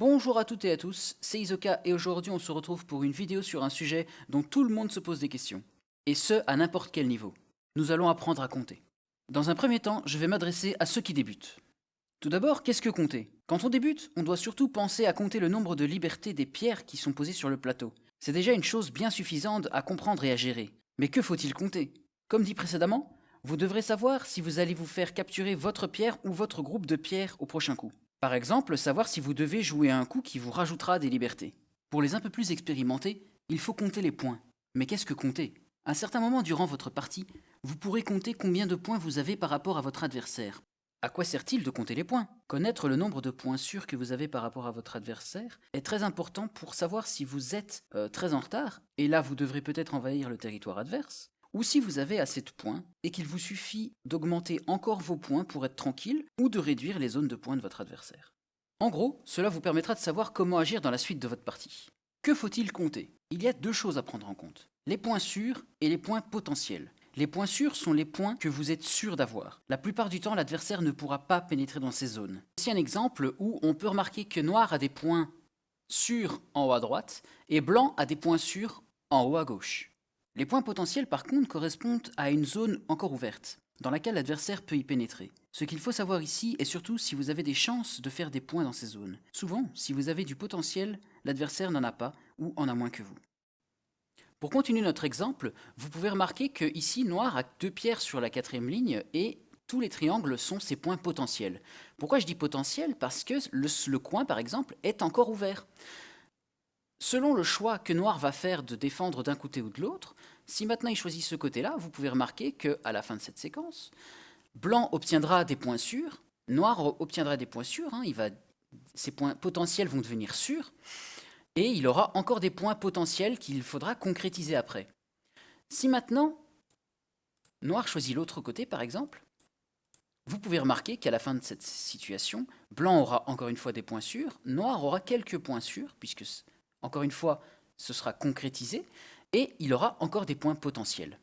Bonjour à toutes et à tous, c'est Isoka et aujourd'hui on se retrouve pour une vidéo sur un sujet dont tout le monde se pose des questions. Et ce, à n'importe quel niveau. Nous allons apprendre à compter. Dans un premier temps, je vais m'adresser à ceux qui débutent. Tout d'abord, qu'est-ce que compter? Quand on débute, on doit surtout penser à compter le nombre de libertés des pierres qui sont posées sur le plateau. C'est déjà une chose bien suffisante à comprendre et à gérer. Mais que faut-il compter? Comme dit précédemment, vous devrez savoir si vous allez vous faire capturer votre pierre ou votre groupe de pierres au prochain coup. Par exemple, savoir si vous devez jouer à un coup qui vous rajoutera des libertés. Pour les un peu plus expérimentés, il faut compter les points. Mais qu'est-ce que compter? À un certain moment durant votre partie, vous pourrez compter combien de points vous avez par rapport à votre adversaire. À quoi sert-il de compter les points? Connaître le nombre de points sûrs que vous avez par rapport à votre adversaire est très important pour savoir si vous êtes très en retard, et là vous devrez peut-être envahir le territoire adverse, ou si vous avez assez de points et qu'il vous suffit d'augmenter encore vos points pour être tranquille ou de réduire les zones de points de votre adversaire. En gros, cela vous permettra de savoir comment agir dans la suite de votre partie. Que faut-il compter? Il y a deux choses à prendre en compte, les points sûrs et les points potentiels. Les points sûrs sont les points que vous êtes sûr d'avoir. La plupart du temps, l'adversaire ne pourra pas pénétrer dans ces zones. Ici un exemple où on peut remarquer que noir a des points sûrs en haut à droite et blanc a des points sûrs en haut à gauche. Les points potentiels par contre correspondent à une zone encore ouverte, dans laquelle l'adversaire peut y pénétrer. Ce qu'il faut savoir ici est surtout si vous avez des chances de faire des points dans ces zones. Souvent, si vous avez du potentiel, l'adversaire n'en a pas ou en a moins que vous. Pour continuer notre exemple, vous pouvez remarquer que ici noir a deux pierres sur la quatrième ligne et tous les triangles sont ses points potentiels. Pourquoi je dis potentiel? Parce que le coin par exemple est encore ouvert. Selon le choix que noir va faire de défendre d'un côté ou de l'autre, si maintenant il choisit ce côté-là, vous pouvez remarquer qu'à la fin de cette séquence, blanc obtiendra des points sûrs, noir obtiendra des points sûrs, ses points potentiels vont devenir sûrs, et il aura encore des points potentiels qu'il faudra concrétiser après. Si maintenant, noir choisit l'autre côté par exemple, vous pouvez remarquer qu'à la fin de cette situation, blanc aura encore une fois des points sûrs, noir aura quelques points sûrs, puisque encore une fois, ce sera concrétisé, et il aura encore des points potentiels.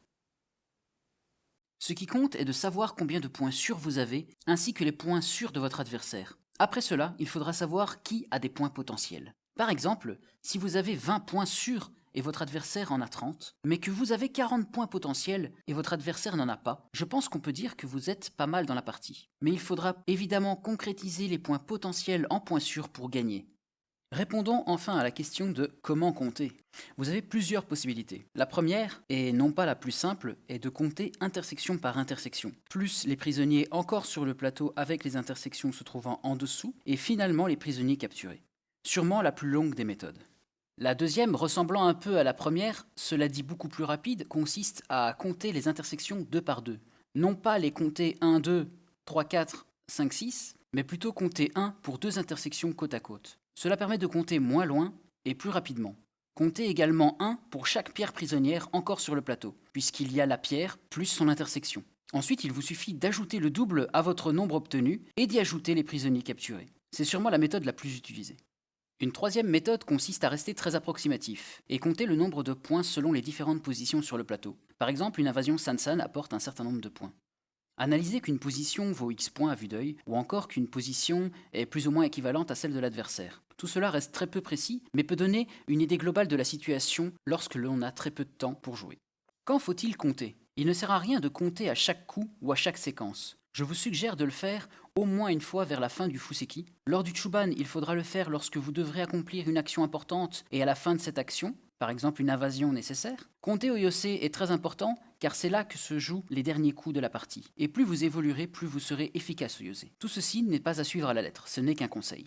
Ce qui compte est de savoir combien de points sûrs vous avez, ainsi que les points sûrs de votre adversaire. Après cela, il faudra savoir qui a des points potentiels. Par exemple, si vous avez 20 points sûrs et votre adversaire en a 30, mais que vous avez 40 points potentiels et votre adversaire n'en a pas, je pense qu'on peut dire que vous êtes pas mal dans la partie. Mais il faudra évidemment concrétiser les points potentiels en points sûrs pour gagner. Répondons enfin à la question de comment compter. Vous avez plusieurs possibilités. La première, et non pas la plus simple, est de compter intersection par intersection, plus les prisonniers encore sur le plateau avec les intersections se trouvant en dessous, et finalement les prisonniers capturés. Sûrement la plus longue des méthodes. La deuxième, ressemblant un peu à la première, cela dit beaucoup plus rapide, consiste à compter les intersections deux par deux. Non pas les compter 1, 2, 3, 4, 5, 6, mais plutôt compter 1 pour deux intersections côte à côte. Cela permet de compter moins loin et plus rapidement. Comptez également 1 pour chaque pierre prisonnière encore sur le plateau, puisqu'il y a la pierre plus son intersection. Ensuite, il vous suffit d'ajouter le double à votre nombre obtenu et d'y ajouter les prisonniers capturés. C'est sûrement la méthode la plus utilisée. Une troisième méthode consiste à rester très approximatif et compter le nombre de points selon les différentes positions sur le plateau. Par exemple, une invasion Sansan apporte un certain nombre de points. Analysez qu'une position vaut X points à vue d'œil, ou encore qu'une position est plus ou moins équivalente à celle de l'adversaire. Tout cela reste très peu précis, mais peut donner une idée globale de la situation lorsque l'on a très peu de temps pour jouer. Quand faut-il compter? Il ne sert à rien de compter à chaque coup ou à chaque séquence. Je vous suggère de le faire au moins une fois vers la fin du Fuseki. Lors du Chuban, il faudra le faire lorsque vous devrez accomplir une action importante et à la fin de cette action, par exemple une invasion nécessaire. Compter au Yose est très important car c'est là que se jouent les derniers coups de la partie. Et plus vous évoluerez, plus vous serez efficace au Yose. Tout ceci n'est pas à suivre à la lettre, ce n'est qu'un conseil.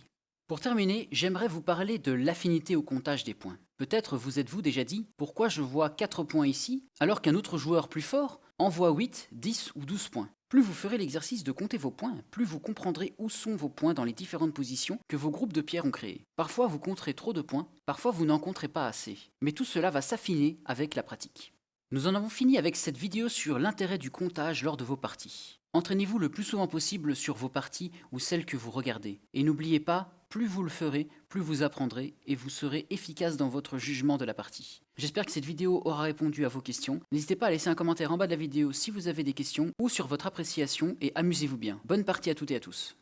Pour terminer, j'aimerais vous parler de l'affinité au comptage des points. Peut-être vous êtes-vous déjà dit pourquoi je vois 4 points ici alors qu'un autre joueur plus fort en voit 8, 10 ou 12 points. Plus vous ferez l'exercice de compter vos points, plus vous comprendrez où sont vos points dans les différentes positions que vos groupes de pierres ont créées. Parfois vous compterez trop de points, parfois vous n'en compterez pas assez. Mais tout cela va s'affiner avec la pratique. Nous en avons fini avec cette vidéo sur l'intérêt du comptage lors de vos parties. Entraînez-vous le plus souvent possible sur vos parties ou celles que vous regardez. Et n'oubliez pas, plus vous le ferez, plus vous apprendrez et vous serez efficace dans votre jugement de la partie. J'espère que cette vidéo aura répondu à vos questions. N'hésitez pas à laisser un commentaire en bas de la vidéo si vous avez des questions ou sur votre appréciation et amusez-vous bien. Bonne partie à toutes et à tous.